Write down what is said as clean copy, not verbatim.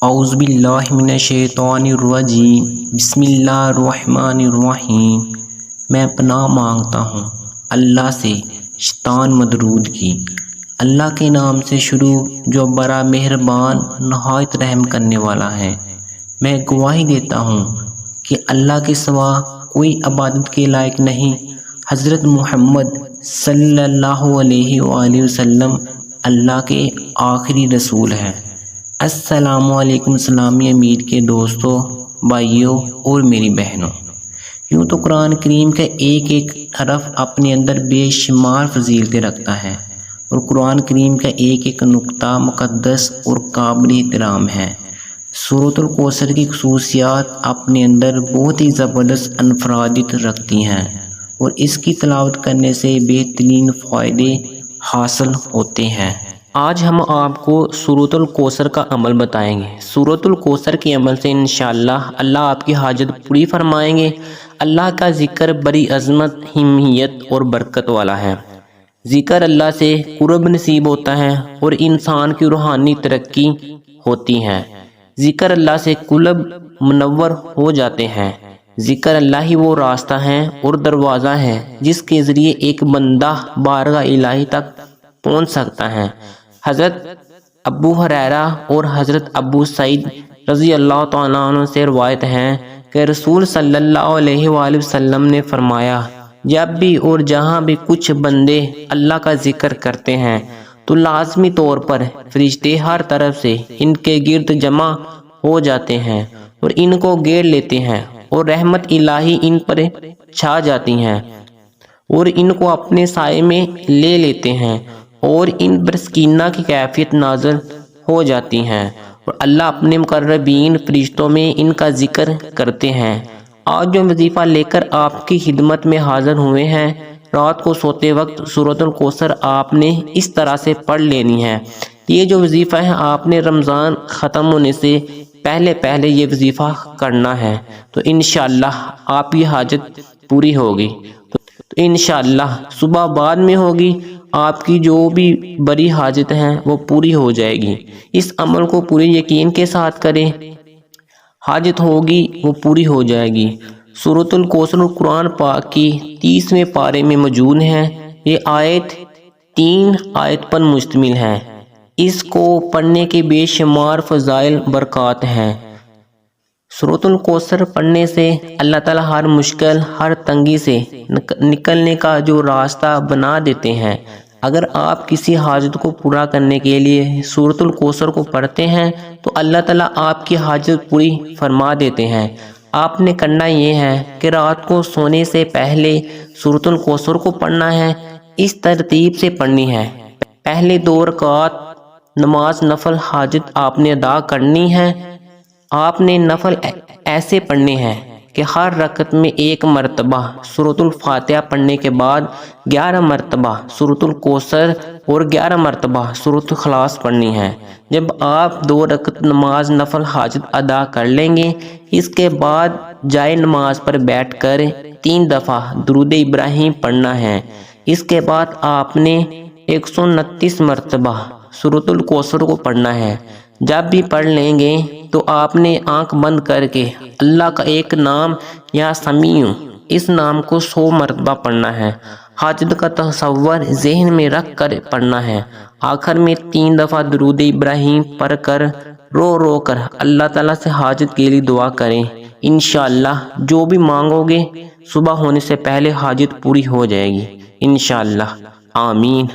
اعوذ باللہ من الشیطان الرجیم بسم اللہ الرحمن الرحیم۔ میں پناہ مانگتا ہوں اللہ سے شیطان مردود کی۔ اللہ کے نام سے شروع جو بڑا مہربان نہایت رحم کرنے والا ہے۔ میں گواہی دیتا ہوں کہ اللہ کے سوا کوئی عبادت کے لائق نہیں۔ حضرت محمد صلی اللہ علیہ وآلہ وسلم اللہ کے آخری رسول ہیں۔ السلام علیکم اسلامی امیر کے دوستوں، بھائیوں اور میری بہنوں۔ یوں تو قرآن کریم کا ایک ایک حرف اپنے اندر بے شمار فضیلتیں رکھتا ہے، اور قرآن کریم کا ایک ایک نقطہ مقدس اور قابل احترام ہے۔ سورۃ الکوثر کی خصوصیات اپنے اندر بہت ہی زبردست انفرادیت رکھتی ہیں، اور اس کی تلاوت کرنے سے بہترین فائدے حاصل ہوتے ہیں۔ آج ہم آپ کو سورۃ الکوثر کا عمل بتائیں گے۔ سورۃ الکوثر کے عمل سے انشاءاللہ اللہ آپ کی حاجت پوری فرمائیں گے۔ اللہ کا ذکر بڑی عظمت، حمیت اور برکت والا ہے۔ ذکر اللہ سے قرب نصیب ہوتا ہے اور انسان کی روحانی ترقی ہوتی ہے۔ ذکر اللہ سے قلب منور ہو جاتے ہیں۔ ذکر اللہ ہی وہ راستہ ہے اور دروازہ ہے جس کے ذریعے ایک بندہ بارگاہ الہی تک پہنچ سکتا ہے۔ حضرت ابو ہریرہ اور حضرت ابو سعید رضی اللہ تعالیٰ عنہ سے روایت ہے کہ رسول صلی اللہ علیہ وآلہ وسلم نے فرمایا، جب بھی اور جہاں بھی کچھ بندے اللہ کا ذکر کرتے ہیں تو لازمی طور پر فرشتے ہر طرف سے ان کے گرد جمع ہو جاتے ہیں اور ان کو گھیر لیتے ہیں، اور رحمت الہی ان پر چھا جاتی ہیں اور ان کو اپنے سائے میں لے لیتے ہیں، اور ان پر سکینہ کی کیفیت نازل ہو جاتی ہیں، اور اللہ اپنے مقربین فرشتوں میں ان کا ذکر کرتے ہیں۔ آج جو وظیفہ لے کر آپ کی خدمت میں حاضر ہوئے ہیں، رات کو سوتے وقت سورۃ الکوثر آپ نے اس طرح سے پڑھ لینی ہے۔ یہ جو وظیفہ ہے آپ نے رمضان ختم ہونے سے پہلے یہ وظیفہ کرنا ہے، تو انشاءاللہ آپ کی حاجت پوری ہوگی۔ تو انشاءاللہ صبح بعد میں ہوگی، آپ کی جو بھی بڑی حاجت ہیں وہ پوری ہو جائے گی۔ اس عمل کو پورے یقین کے ساتھ کریں، حاجت ہوگی وہ پوری ہو جائے گی۔ سورۃ الکوثر قرآن پاک کی 30ویں پارے میں موجود ہے۔ یہ آیت 3 آیت پر مشتمل ہے۔ اس کو پڑھنے کے بے شمار فضائل برکات ہیں۔ سورۃ الکوثر پڑھنے سے اللہ تعالیٰ ہر مشکل، ہر تنگی سے نکلنے کا جو راستہ بنا دیتے ہیں۔ اگر آپ کسی حاجت کو پورا کرنے کے لیے سورۃ الکوثر کو پڑھتے ہیں تو اللہ تعالیٰ آپ کی حاجت پوری فرما دیتے ہیں۔ آپ نے کرنا یہ ہے کہ رات کو سونے سے پہلے سورۃ الکوثر کو پڑھنا ہے۔ اس ترتیب سے پڑھنی ہے۔ پہلے 2 رکعات نماز نفل حاجت آپ نے ادا کرنی ہے۔ آپ نے نفل ایسے پڑھنے ہیں کہ ہر رکعت میں 1 مرتبہ سورۃ الفاتحہ پڑھنے کے بعد 11 مرتبہ سورۃ الکوثر اور 11 مرتبہ سورۃ اخلاص پڑھنی ہے۔ جب آپ 2 رکعت نماز نفل حاجت ادا کر لیں گے، اس کے بعد جائے نماز پر بیٹھ کر 3 دفعہ درود ابراہیم پڑھنا ہے۔ اس کے بعد آپ نے 129 مرتبہ سورۃ الکوثر کو پڑھنا ہے۔ جب بھی پڑھ لیں گے تو آپ نے آنکھ بند کر کے اللہ کا ایک نام یا سمیع، اس نام کو 100 مرتبہ پڑھنا ہے۔ حاجت کا تصور ذہن میں رکھ کر پڑھنا ہے۔ آخر میں 3 دفعہ درود ابراہیم پڑھ کر رو کر اللہ تعالیٰ سے حاجت کے لیے دعا کریں۔ انشاءاللہ جو بھی مانگو گے صبح ہونے سے پہلے حاجت پوری ہو جائے گی انشاءاللہ۔ آمین۔